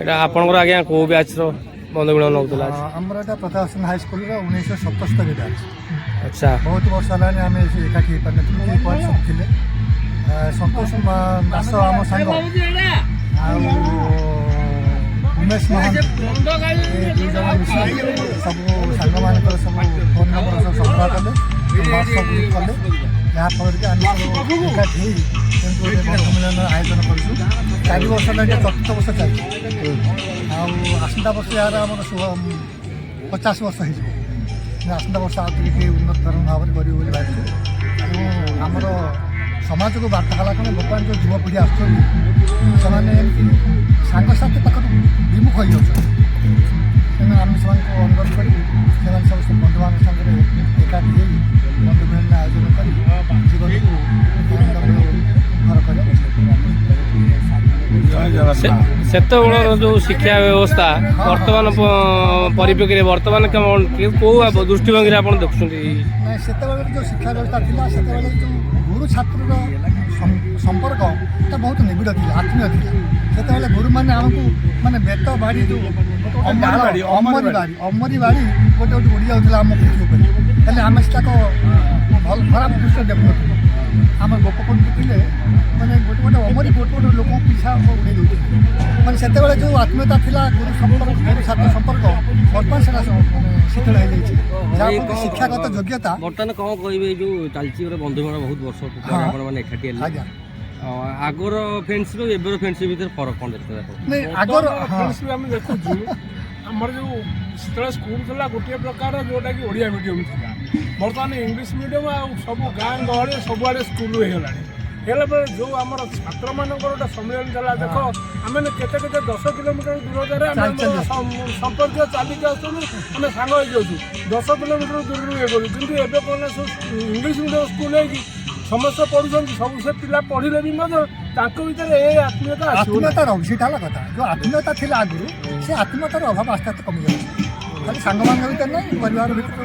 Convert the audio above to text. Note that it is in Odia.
এটা ଆପଣଙ୍କର ଆଜ୍ଞା କୋଉ ବ୍ୟାଚ୍ର ବନ୍ଧୁ ମିଳନ ହେଉଥିଲା? ଆମର ଏଇଟା ପ୍ରତାପ ହାଇସ୍କୁଲର 1977 ବ୍ୟାଚ୍। ଆଚ୍ଛା ବହୁତ ବର୍ଷ ହେଲାଣି ଆମେ ଏକାଠି ହେଇପାରିନଥିଲୁ, କିଏ କୁଆଡ଼େ ସବୁ ଥିଲେ। ସନ୍ତୋଷ ଦାସ ଆମ ସାଙ୍ଗ ଆଉ ଉମେଶ ମହାନ୍ତି ଏ ଦୁଇ ଜଣ ମିଶି ସବୁ ସାଙ୍ଗମାନଙ୍କର ସବୁ ଫୋନ୍ ନମ୍ବର ସବୁ ସଂଗ୍ରହ କଲେ, ହ୍ୱାଟ୍ସଆପ୍ କଲେ, ଯାହାଫଳରେ କି ଆମେ ସବୁ ଏକାଠି ହେଇ କିନ୍ତୁ ଗୋଟେ ବନ୍ଧୁ ମିଳନର ଆୟୋଜନ କରିଛୁ। 4 ବର୍ଷ ହେଲା ଏଇଟା 4ର୍ଥ ବର୍ଷ ଚାଲିଛି। ଆଉ ଆସନ୍ତା ବର୍ଷ ଏହାର ଆମର 50 ବର୍ଷ ହେଇଯିବ। ଆସନ୍ତା ବର୍ଷ ଆଉ ଟିକେ ଉନ୍ନତ ଧରଣ ଭାବରେ କରିବୁ ବୋଲି ଭାବିଛୁ। ତେଣୁ ଆମର ସମାଜକୁ ବାର୍ତ୍ତା ହେଲା କ'ଣ, ବର୍ତ୍ତମାନ ଯେଉଁ ଯୁବପିଢ଼ି ଆସୁଛନ୍ତି ସେମାନେ ଏମିତି ସାଙ୍ଗସାଥି ପାଖରୁ ବିମୁଖ ହୋଇଯାଉଛନ୍ତି। ତେଣୁ ଆମେ ସେମାନଙ୍କୁ ଅନୁରୋଧ କରିବୁ ସେମାନେ ସବୁ ବନ୍ଧୁମାନଙ୍କ ସାଙ୍ଗରେ ଏକାଠି ହେଇ ବନ୍ଧୁ ମିଳନ ଆୟୋଜନ କରି ଜୀବନକୁ ଘର କରିବା। ସେତେବେଳର ଯେଉଁ ଶିକ୍ଷା ବ୍ୟବସ୍ଥା ବର୍ତ୍ତମାନ ପରିପ୍ରେକ୍ଷୀରେ ବର୍ତ୍ତମାନ କେଉଁ ଦୃଷ୍ଟିଭଙ୍ଗୀରେ ଆପଣ ଦେଖୁଛନ୍ତି? ନାଇଁ, ସେତେବେଳେ ଯେଉଁ ଶିକ୍ଷା ବ୍ୟବସ୍ଥା ଥିଲା, ସେତେବେଳେ ଯେଉଁ ଗୁରୁ ଛାତ୍ରର ସମ୍ପର୍କଟା ବହୁତ ନିବିଡ଼ ଥିଲା, ଆତ୍ମୀୟ ଥିଲା। ସେତେବେଳେ ଗୁରୁମାନେ ଆମକୁ ମାନେ ବେତ ବାଡ଼ି ଯେଉଁ ଅମରି ବାଡ଼ି ଗୋଟେ ଉଡ଼ି ଯାଉଥିଲା ଆମ ପିଠି ଉପରେ, ହେଲେ ଆମେ ସେଟାକୁ ଭଲ ଖରାପ ଦୃଷ୍ଟିରେ ଦେଖୁନଥିଲୁ। ଆମ ଗୋପବନ୍ଧୁ ଥିଲେ ମାନେ ଗୋଟେ ଅମରି ଗୋଟେ ଲୋକଙ୍କ ପିଛା ଉଡ଼େଇ ଦେଉଥିଲେ। ମାନେ ସେତେବେଳେ ଯେଉଁ ଆତ୍ମୀୟତା ଥିଲା ଗୁରୁ ଛାତ୍ର ସମ୍ପର୍କ, ବର୍ତ୍ତମାନ ସେଟା ଶିଥିଳ ହେଇଯାଇଛି। ଯାହାଫଳରେ ଶିକ୍ଷାଗତ ଯୋଗ୍ୟତା ବର୍ତ୍ତମାନ କ'ଣ କହିବେ? ଏଇ ଯେଉଁ ଚାଲିଛି ଗୋଟେ ବନ୍ଧୁମେଳ ବହୁତ ବର୍ଷ ଆପଣମାନେ ଏକାଠି ହେଲେ, ଆଜ୍ଞା ଆଗର ଫ୍ରେଣ୍ଡସିପ୍ ଏବେର ଫ୍ରେଣ୍ଡସିପ୍ ଭିତରେ ଫରକ କ'ଣ ଦେଖୁଛନ୍ତି ଆପଣ? ନାଇଁ, ଆଗର ଫ୍ରେଣ୍ଡସିପ୍ ଆମେ ଦେଖୁଛୁ ଆମର ଯେଉଁ ସେତେବେଳେ ସ୍କୁଲ ଥିଲା ଗୋଟିଏ ପ୍ରକାର, ଯେଉଁଟାକି ଓଡ଼ିଆ ମିଡ଼ିୟମ୍ ଥିଲା। ବର୍ତ୍ତମାନ ଇଂଲିଶ ମିଡ଼ିୟମ୍ ଆଉ ସବୁ ଗାଁ ଗହଳି ସବୁଆଡ଼େ ସ୍କୁଲ ହେଇଗଲାଣି। ହେଲା ପରେ ଯେଉଁ ଆମର ଛାତ୍ରମାନଙ୍କର ଗୋଟେ ସମ୍ମିଳନୀ ଥିଲା, ଦେଖ ଆମେ କେତେ 10 କିଲୋମିଟର ଦୂରତାରେ ଆମେ ସମ୍ପର୍କୀୟ ଚାଲିକି ଆସୁଛୁ, ଆମେ ସାଙ୍ଗ ହେଇଯାଉଛୁ 10 କିଲୋମିଟର ଦୂରରୁ ଇଏ କରୁ। କିନ୍ତୁ ଏବେ କ'ଣ ସବୁ ଇଂଲିଶ ମିଡ଼ିୟମ୍ ସ୍କୁଲ ହେଇକି ସମସ୍ତେ ପଢ଼ୁଛନ୍ତି, ସବୁ ସେ ପିଲା ପଢ଼ିଲେ ବି ମଧ୍ୟ ତାଙ୍କ ଭିତରେ ଏ ଆତ୍ମୀୟତା ରହୁଛି। ସେଇଟା ହେଲା କଥା, ଯେଉଁ ଆତ୍ମୀୟତା ଥିଲା ଆଗରୁ ସେ ଆତ୍ମୀୟତାର ଅଭାବ ଆସ୍ତେ ଆସ୍ତେ କମିଯାଉଛି। ଖାଲି ସାଙ୍ଗମାନଙ୍କ ଭିତରେ ନାହିଁ, ପରିବାର ଭିତରେ